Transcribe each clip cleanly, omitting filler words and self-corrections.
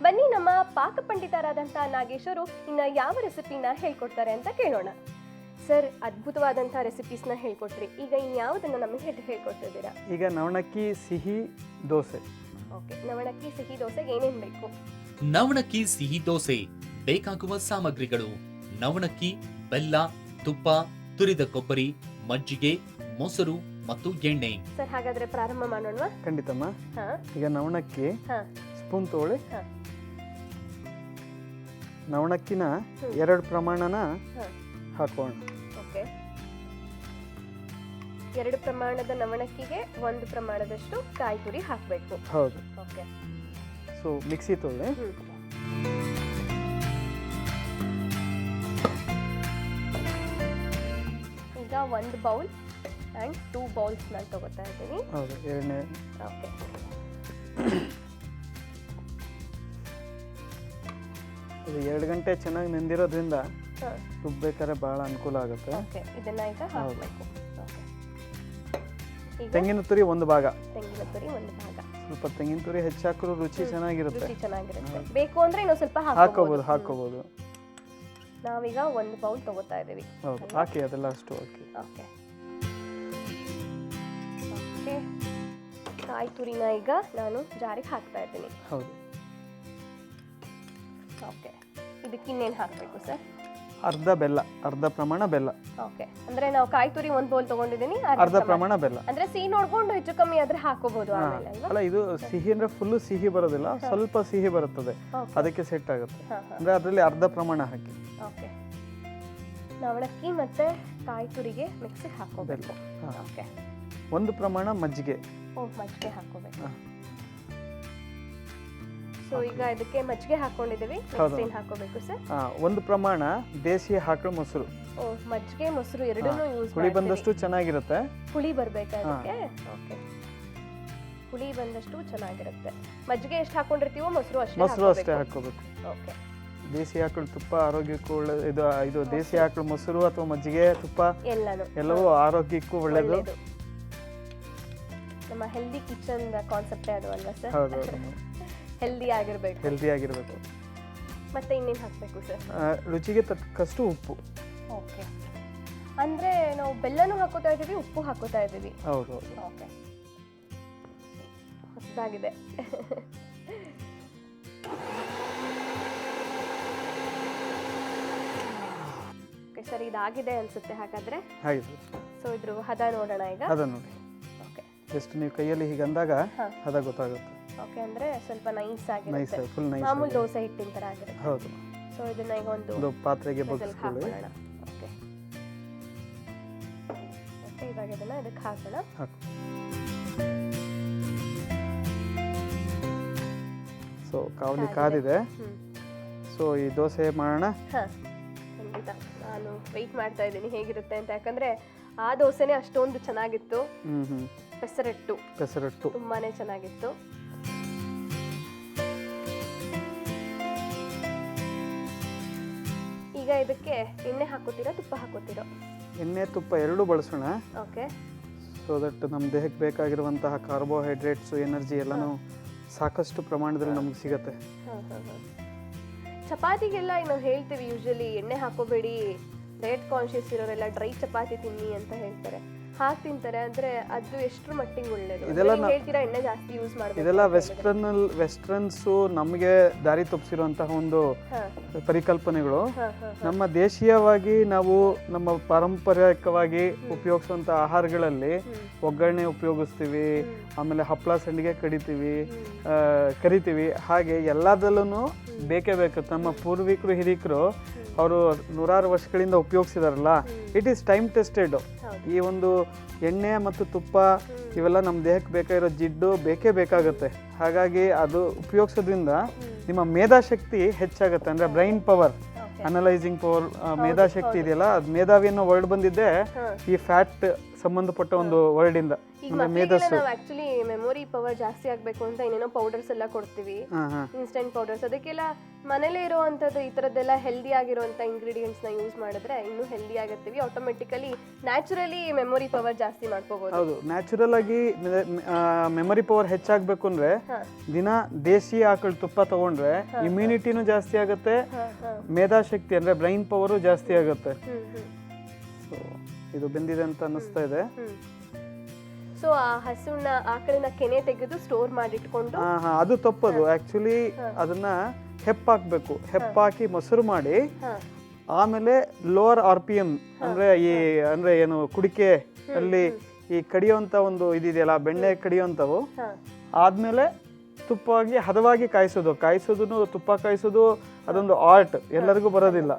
ಬನ್ನಿ ನಮ್ಮ ಪಾಕ ಪಂಡಿತರಾದಂಥ ನಾಗೇಶರು ಇನ್ನು ಯಾವ ರೆಸಿಪಿನ ಹೇಳ್ಕೊಡ್ತಾರೆ ಅಂತ ಕೇಳೋಣ. ಸರ್, ಅದ್ಭುತವಾದಂಥ ರೆಸಿಪೀಸ್ನ ಹೇಳ್ಕೊಟ್ರಿ. ಈಗ ಇನ್ಯಾವುದನ್ನು ನಮಗೆ ಹೇಳ್ಕೊಡ್ತಿದ್ದೀರಾ? ಈಗ ನವಣಕ್ಕಿ ಸಿಹಿ ದೋಸೆ. ಓಕೆ, ನವಣಕ್ಕಿ ಸಿಹಿ ದೋಸೆಗೆ ಏನೇನು ಬೇಕು? ನವಣಕ್ಕಿ ಸಿಹಿ ದೋಸೆ ಬೇಕಾಗುವ ಸಾಮಗ್ರಿಗಳು: ನವಣಕ್ಕಿ, ಬೆಲ್ಲ, ತುಪ್ಪ, ತುರಿದ ಕೊಬ್ಬರಿ, ಮಜ್ಜಿಗೆ, ಮೊಸರು ಮತ್ತು ಎಣ್ಣೆ. ಸರ್, ಹಾಗಾದ್ರೆ ಪ್ರಾರಂಭ ಮಾಡೋಣ. ಖಂಡಿತಮ್ಮ. ಹಾ, ಈಗ ನವಣಕ್ಕಿ ಸ್ಪೂನ್ ತಗೊಳ್ಳಿ. ಹಾ. ನವಣಕ್ಕಿನ 2 ಪ್ರಮಾಣನ ಹಾಕೋಣ. ಓಕೆ, 2 ಪ್ರಮಾಣದ ನವಣಕ್ಕಿಗೆ 1 ಪ್ರಮಾಣದಷ್ಟು ಕಾಯಿ ತುರಿ ಹಾಕಬೇಕು. ಹೌದು. ಓಕೆ, ಸೊ ಮಿಕ್ಸಿ ತಗೊಳ್ಳಿ. ಈಗ 1 ಬೌಲ್ ಆ್ಯಂಡ್ 2 ಬೌಲ್ಸ್ ನಾನು ತಗೋತಾ ಇದ್ದೀನಿ. ಹೌದು, ಎರಡನೇ. ಓಕೆ, ಇದು 2 ಗಂಟೆ ಚೆನ್ನಾಗಿ ನೆಂದಿರೋದ್ರಿಂದ ಹಾಂ, ರುಬ್ಬೇಕಾದ್ರೆ ಭಾಳ ಅನುಕೂಲ ಆಗುತ್ತೆ. ಓಕೆ, ಇದನ್ನ ಈಗ ಹಾಕಬೇಕು. ಓಕೆ, ಈಗ ತೆಂಗಿನ ತುರಿ 1 ಭಾಗ. ತೆಂಗಿನ ತುರಿ 1 ಭಾಗ. ಸ್ವಲ್ಪ ತೆಂಗಿನ ತುರಿ ಹೆಚ್ಚಾಕರು ರುಚಿ ಚೆನ್ನಾಗಿರುತ್ತೆ. ರುಚಿ ಚೆನ್ನಾಗಿರುತ್ತೆ. ಬೇಕು ಅಂದ್ರೆ ಇನ್ನೊಂದು ಸ್ವಲ್ಪ ಹಾಕೋಬಹುದು. ನಾವೀಗ 1 ಬೌಲ್ ತಗೋತಾ ಇದ್ದೀವಿ. ಹೌದು, ಹಾಕಿ ಅದೆಲ್ಲ ಅಷ್ಟು ಹಾಕಿ. ಓಕೆ, ಓಕೆ, ಕಾಯಿ ತುರಿನ ಈಗ ನಾನು ಜಾರಿಗೆ ಹಾಕ್ತಾ ಇದ್ದೀನಿ. ಹೌದು. ಓಕೆ, ಇದಕ್ಕೆ ಇನ್ನೇನು ಹಾಕಬೇಕು ಸರ್? ಅರ್ಧ ಬೆಲ್ಲ, ಅರ್ಧ ಪ್ರಮಾಣ ಬೆಲ್ಲ. ಓಕೆ, ಅಂದ್ರೆ ನಾವು ಕಾಯಿ ತುರಿ 1 ಬೌಲ್ ತಗೊಂಡಿದ್ದೀನಿ, ಅರ್ಧ ಪ್ರಮಾಣ ಬೆಲ್ಲ. ಅಂದ್ರೆ ಸಿಹಿ ನೋಡ್ಕೊಂಡು ಹೆಚ್ಚು ಕಮ್ಮಿ ಆದ್ರೆ ಹಾಕೋಬಹುದು ಆಮೇಲೆ ಅಲ್ವಾ? ಅಲ್ಲ, ಇದು ಸಿಹಿ ಅಂದ್ರೆ ಫುಲ್ ಸಿಹಿ ಬರೋದಿಲ್ಲ, ಸ್ವಲ್ಪ ಸಿಹಿ ಬರುತ್ತದೆ, ಅದಕ್ಕೆ ಸೆಟ್ ಆಗುತ್ತೆ. ಅಂದ್ರೆ ಅದರಲ್ಲಿ ಅರ್ಧ ಪ್ರಮಾಣ ಹಾಕಿ. ಓಕೆ, ನವಣಕ್ಕಿ ಮತ್ತೆ ಕಾಯಿ ತುರಿಗೆ ಮಿಕ್ಸಿಗೆ ಹಾಕೋಬೇಕು. ಓಕೆ, 1 ಪ್ರಮಾಣ ಮಜ್ಜಿಗೆ. ಮಜ್ಜಿಗೆ ಹಾಕೋಬೇಕು. ಸೊ ಈಗ ಇದಕ್ಕೆ ಮಜ್ಜಿಗೆ ಹಾಕೊಂಡಿದ್ದೀವಿ. ನೆಕ್ಸ್ಟ್ ಏನು ಹಾಕೋಬೇಕು ಸರ್? 1 ಪ್ರಮಾಣ ದೇಸಿ ಆಕಳು ಮೊಸರು. ಮಜ್ಜಿಗೆ ಮೊಸರು ಎರಡನ್ನೂ ಯೂಸ್ ಹುಳಿ ಬಂದಷ್ಟು ಚೆನ್ನಾಗಿರುತ್ತೆ. ಹುಳಿ ಬರ್ಬೇಕಾ ಅದಕ್ಕೆ? ಓಕೆ, ಹುಳಿ ಬಂದಷ್ಟು ಚೆನ್ನಾಗಿರುತ್ತೆ. ಮಜ್ಜಿಗೆ ಎಷ್ಟು ಹಾಕೊಂಡಿರ್ತೀವೋ ಮೊಸರು ಅಷ್ಟೇ ಹಾಕೋಬೇಕು. ಓಕೆ, ದೇಸಿ ಆಕಳು ತುಪ್ಪ ಆರೋಗ್ಯಕ್ಕೂ ಒಳ್ಳೆದು. ಇದು ದೇಸಿ ಆಕಳು ಮೊಸರು ಅಥವಾ ಮಜ್ಜಿಗೆ, ತುಪ್ಪ ಎಲ್ಲವೂ ಆರೋಗ್ಯಕ್ಕೂ ಒಳ್ಳೆಯದು. ನಮ್ಮ ಹೆಲ್ದಿ ಕಿಚನ್ ಕಾನ್ಸೆಪ್ಟೇ ಅದು ಅಲ್ವಾ ಸರ್? ಹೌದು, ಹೆಲ್ದಿ ಆಗಿರ್ಬೇಕು. ಮತ್ತೆ ಇನ್ನೇನು ಹಾಕಬೇಕು ಸರ್? ರುಚಿಗೆ ತಕ್ಕಷ್ಟು ಉಪ್ಪು. ಓಕೆ, ಅಂದ್ರೆ ನಾವು ಬೆಲ್ಲನೂ ಹಾಕೋತಾ ಇದ್ದೀವಿ, ಉಪ್ಪು ಹಾಕೋತಾ ಇದ್ದೀವಿ. ಹೌದು. ಓಕೆ, ಹೊಸದಾಗಿದೆ. ಓಕೆ ಸರ್, ಇದಾಗಿದೆ ಅನ್ಸುತ್ತೆ ಹಾಗಾದ್ರೆ. ಹಾಗೆ. ಸೊ ಇದ್ರ ಹದ ನೋಡೋಣ ಈಗ. ಹದ ನೋಡಿ. ಓಕೆ, ಜಸ್ಟ್ ನೀವು ಕೈಯಲ್ಲಿ ಹೀಗೆ ಅಂದಾಗ ಹದ ಗೊತ್ತಾಗುತ್ತೆ. ಓಕೆ, ಅಂದ್ರೆ ಸ್ವಲ್ಪ ನೈಸ್ ನೈಸ್, ಆಗಿರುತ್ತೆ, ಫುಲ್ ನೈಸ್, ಮಾಮೂಲಿ ದೋಸೆ ಹಿಟ್ಟಿನ ತರ ಆಗಿರುತ್ತೆ. ಹೌದು. ಸೊ ಇದನ್ನ ಈಗ ಒಂದು ಪಾತ್ರೆಗೆ ಬಗ್ಗಿಸ್ಕೊಳ್ಳಿ. ಓಕೆ, ಓಕೆ, ಇವಾಗ ಇದನ್ನ ಇದಕ್ಕೆ ಹಾಕೋಣ. ಸೊ ಕಾವಲಿ ಕಾದಿದೆ. ಸೊ ಈ ದೋಸೆ ಮಾಡೋಣ. ಖಂಡಿತ, ನಾನು ವೆಯ್ಟ್ ಮಾಡ್ತಾ ಇದ್ದೀನಿ ಹೇಗಿರುತ್ತೆ ಅಂತ. ಯಾಕಂದ್ರೆ ಆ ದೋಸೆನೇ ಅಷ್ಟೊಂದು ಚೆನ್ನಾಗಿತ್ತು. ಪೆಸರಟ್ಟು ತುಂಬಾನೇ ಚೆನ್ನಾಗಿತ್ತು. ಈಗ ಇದಕ್ಕೆ ಎಣ್ಣೆ ಹಾಕೋತೀರಾ, ತುಪ್ಪ ಹಾಕೋತೀರಾ? ಎಣ್ಣೆ ತುಪ್ಪ ಎರಡೂ ಬಳಸೋಣ. ಓಕೆ, ಸೊ ದಟ್ ನಮ್ಮ ದೇಹಕ್ಕೆ ಬೇಕಾಗಿರುವಂತಹ ಕಾರ್ಬೋಹೈಡ್ರೇಟ್ಸು, ಎನರ್ಜಿ ಎಲ್ಲನೂ ಸಾಕಷ್ಟು ಪ್ರಮಾಣದಲ್ಲಿ ನಮ್ಗೆ ಸಿಗತ್ತೆ. ಚಪಾತಿಗೆಲ್ಲ ನಾವು ಹೇಳ್ತೀವಿ ಯೂಶಲಿ ಎಣ್ಣೆ ಹಾಕೋಬೇಡಿ, ಡಯಟ್ ಕಾನ್ಶಿಯಸ್ ಇರೋರೆಲ್ಲ ಡ್ರೈ ಚಪಾತಿ ತಿನ್ನಿ ಅಂತ ಹೇಳ್ತಾರೆ. ಹಾಕಿ ತಿಂತಾರೆ, ಅಂದ್ರೆ ಅದು ಎಷ್ಟರ ಮಟ್ಟಿಗೆ ಒಳ್ಳೇದು? ಹೇಳ್ತೀರಾ ಎಣ್ಣೆ ಜಾಸ್ತಿ ಯೂಸ್ ಮಾಡಬೇಕು? ಇದೆಲ್ಲ ವೆಸ್ಟರ್ನ್ಸು ನಮಗೆ ದಾರಿ ತಪ್ಪಿಸಿರುವಂತಹ ಒಂದು ಪರಿಕಲ್ಪನೆಗಳು. ನಮ್ಮ ದೇಶೀಯವಾಗಿ ನಾವು ನಮ್ಮ ಪಾರಂಪರಿಕವಾಗಿ ಉಪಯೋಗಿಸುವಂತಹ ಆಹಾರಗಳಲ್ಲಿ ಒಗ್ಗರಣೆ ಉಪಯೋಗಿಸ್ತೀವಿ, ಆಮೇಲೆ ಹಪ್ಪಳ ಸಂಡಿಗೆ ಕರಿತೀವಿ. ಹಾಗೆ ಎಲ್ಲದಲ್ಲೂ ಬೇಕೇ ಬೇಕು. ನಮ್ಮ ಪೂರ್ವಿಕರು ಹಿರಿಕರು ಅವರು ನೂರಾರು ವರ್ಷಗಳಿಂದ ಉಪಯೋಗಿಸಿದಾರಲ್ಲ, ಇಟ್ ಈಸ್ ಟೈಮ್ ಟೆಸ್ಟೆಡ್. ಈ ಒಂದು ಎಣ್ಣೆ ಮತ್ತು ತುಪ್ಪ ಇವೆಲ್ಲ ನಮ್ಮ ದೇಹಕ್ಕೆ ಬೇಕಾಗಿರೋ ಜಿಡ್ಡು ಬೇಕಾಗುತ್ತೆ. ಹಾಗಾಗಿ ಅದು ಉಪಯೋಗಿಸೋದ್ರಿಂದ ನಿಮ್ಮ ಮೇಧಾಶಕ್ತಿ ಹೆಚ್ಚಾಗುತ್ತೆ. ಅಂದರೆ ಬ್ರೈನ್ ಪವರ್, ಅನಲೈಸಿಂಗ್ ಪವರ್, ಮೇಧಾಶಕ್ತಿ ಇದೆಯಲ್ಲ, ಅದು ಮೇಧಾವಿ ಅನ್ನೋ ವರ್ಡ್ ಬಂದಿದ್ದೆ ಈ ಫ್ಯಾಟ್ ಸಂಬಂಧಪಟ್ಟ ಒಂದು ವರ್ಡಿಂದ ಈಗ ಅಂದ್ರೆ ಮಕ್ಕಳಿಗೆಲ್ಲ ಮೇಧಸ್ಸು. ನಾವು ಆಕ್ಚುಲಿ ಮೆಮೊರಿ ಪವರ್ ಜಾಸ್ತಿ ಆಗ್ಬೇಕು ಅಂತ ಏನೇನೋ ಪೌಡರ್ಸ್ ಎಲ್ಲ ಕೊಡ್ತೀವಿ, ಹಾ ಹಾ ಇನ್ಸ್ಟೆಂಟ್ ಪೌಡರ್ಸ್. ಅದಕ್ಕೆಲ್ಲ ಮನೇಲೇ ಇರೋವಂಥದ್ದು ಈ ಥರದ್ದೆಲ್ಲ ಹೆಲ್ದಿ ಆಗಿರುವಂಥ ಇಂಗ್ರೀಡಿಯೆಂಟ್ಸ್ನ ಯೂಸ್ ಮಾಡಿದ್ರೆ ಇನ್ನೂ ಹೆಲ್ದಿ ಆಗಿರ್ತೀವಿ. ಆಟೋಮೆಟಿಕಲಿ ನ್ಯಾಚುರಲಿ ಮೆಮೊರಿ ಪವರ್ ಜಾಸ್ತಿ ಮಾಡ್ಕೋಬಹುದು. ಹೌದು, ನ್ಯಾಚುರಲ್ ಆಗಿ ಮೆಮೊರಿ ಪವರ್ ಹೆಚ್ಚಾಗಬೇಕು ಅಂದ್ರೆ ಹಾ. ದಿನ ದೇಸಿ ಆಕಳ ತುಪ್ಪ ತಗೊಂಡ್ರೆ ಇಮ್ಯುನಿಟಿನೂ ಜಾಸ್ತಿ ಆಗುತ್ತೆ, ಮೇಧಾಶಕ್ತಿ ಅಂದ್ರೆ ಬ್ರೈನ್ ಪವರು ಜಾಸ್ತಿ ಆಗುತ್ತೆ. ಸೊ ಇದು ಬೆಂದಿದೆ ಅಂತ ಅನ್ನಿಸ್ತಾ ಇದೆ. ಸೊ ಆ ಹಸುನ ಆಕಳಿನ ಕೆನೆ ತೆಗೆದು ಸ್ಟೋರ್ ಮಾಡಿಟ್ಕೊಂಡು ಹಾ ಹಾ ಅದು ತಪ್ಪದು. ಆಕ್ಚುಲಿ ಅದನ್ನ ಹೆಪ್ಪಾಕ್ಬೇಕು, ಹೆಪ್ಪಾಕಿ ಮೊಸರು ಮಾಡಿ ಆಮೇಲೆ ಲೋವರ್ RPM ಅಂದ್ರೆ ಏನು ಕುಡಿಕೆ ಅಲ್ಲಿ ಈ ಕಡಿಯೋಂಥ ಒಂದು ಇದಿದೆಯಲ್ಲ, ಬೆಣ್ಣೆ ಕಡಿಯೋಂಥವು, ಆದ್ಮೇಲೆ ತುಪ್ಪವಾಗಿ ಹದವಾಗಿ ಕಾಯಿಸೋದು ತುಪ್ಪ ಕಾಯಿಸೋದು ಅದೊಂದು ಆರ್ಟ್, ಎಲ್ಲರಿಗೂ ಬರೋದಿಲ್ಲ.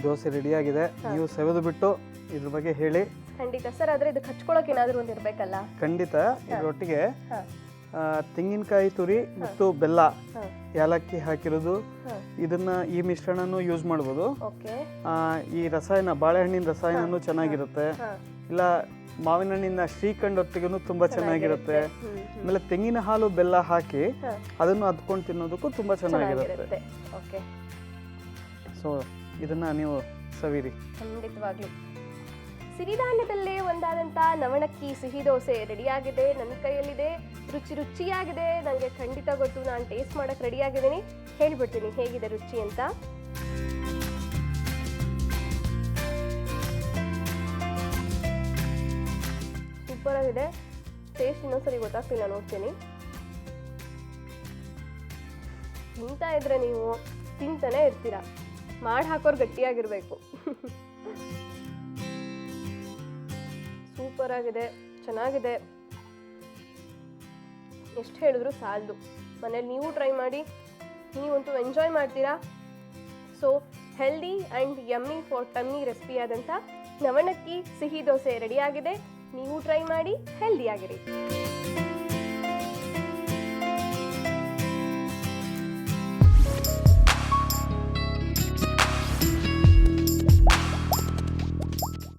ದೋಸೆ ರೆಡಿಯಾಗಿದೆ, ನೀವು ಸವೆದು ಬಿಟ್ಟು ಇದ್ರ ಬಗ್ಗೆ ಹೇಳಿ. ಖಂಡಿತ ಸರ್. ಆದ್ರೆ ಇದಕ್ಕೆ ಹಚ್ಕೊಳಕ್ ಏನಾದ್ರು ಒಂದು ಇರ್ಬೇಕಲ್ಲ? ಖಂಡಿತ. ಇದರೊಟ್ಟಿಗೆ ತೆಂಗಿನಕಾಯಿ ತುರಿ ಮತ್ತು ಬೆಲ್ಲ, ಏಲಕ್ಕಿ ಹಾಕಿರೋದು, ಇದನ್ನ ಈ ಮಿಶ್ರಣನೂ ಯೂಸ್ ಮಾಡ್ಬೋದು. ಈ ರಸಾಯನ ಬಾಳೆಹಣ್ಣಿನ ರಸಾಯನನೂ ಚೆನ್ನಾಗಿರುತ್ತೆ, ಇಲ್ಲ ಮಾವಿನ ಹಣ್ಣಿನ ಶ್ರೀಖಂಡ್ ಹೊತ್ತಿಗೂ ತುಂಬಾ ಚೆನ್ನಾಗಿರುತ್ತೆ. ಆಮೇಲೆ ತೆಂಗಿನ ಹಾಲು ಬೆಲ್ಲ ಹಾಕಿ ಅದನ್ನು ಅದ್ಕೊಂಡು ತಿನ್ನೋದಕ್ಕೂ ತುಂಬಾ ಚೆನ್ನಾಗಿರುತ್ತೆ. ಸೊ ಇದನ್ನ ನೀವು ಸವಿರಿ. ಖಂಡಿತವಾಗ್ಲು. ಸಿರಿಧಾನ್ಯದಲ್ಲೇ ಒಂದಾದಂಥ ನವಣಕ್ಕಿ ಸಿಹಿ ದೋಸೆ ರೆಡಿಯಾಗಿದೆ, ನನ್ನ ಕೈಯಲ್ಲಿದೆ. ರುಚಿಯಾಗಿದೆ, ನನಗೆ ಖಂಡಿತ ಗೊತ್ತು. ನಾನು ಟೇಸ್ಟ್ ಮಾಡಕ್ಕೆ ರೆಡಿಯಾಗಿದ್ದೀನಿ. ಹೇಳ್ಬಿಡ್ತೀನಿ ಹೇಗಿದೆ ರುಚಿ ಅಂತ. ಸೂಪರ್ ಆಗಿದೆ. ಟೇಸ್ಟ್ ಇನ್ನೊಂದ್ಸರಿ ಗೊತ್ತಾಗ್ತಿಲ್ಲ, ನೋಡ್ತೀನಿ. ತಿಂತಾ ಇದ್ರೆ ನೀವು ತಿಂತಾನೆ ಇರ್ತೀರಾ. ಮಾಡಿ ಹಾಕೋರು ಗಟ್ಟಿಯಾಗಿರ್ಬೇಕು. ಸೂಪರ್ ಆಗಿದೆ, ಚೆನ್ನಾಗಿದೆ. ಎಷ್ಟು ಹೇಳಿದ್ರು ಸಾಲದು. ಮನೇಲಿ ನೀವು ಟ್ರೈ ಮಾಡಿ, ನೀವಂತೂ ಎಂಜಾಯ್ ಮಾಡ್ತೀರಾ. So healthy and yummy for tummy recipe ಆದಂಥ ನವಣಕ್ಕಿ ಸಿಹಿ ದೋಸೆ ರೆಡಿಯಾಗಿದೆ. ನೀವು ಟ್ರೈ ಮಾಡಿ, ಹೆಲ್ದಿ ಆಗಿರಿ.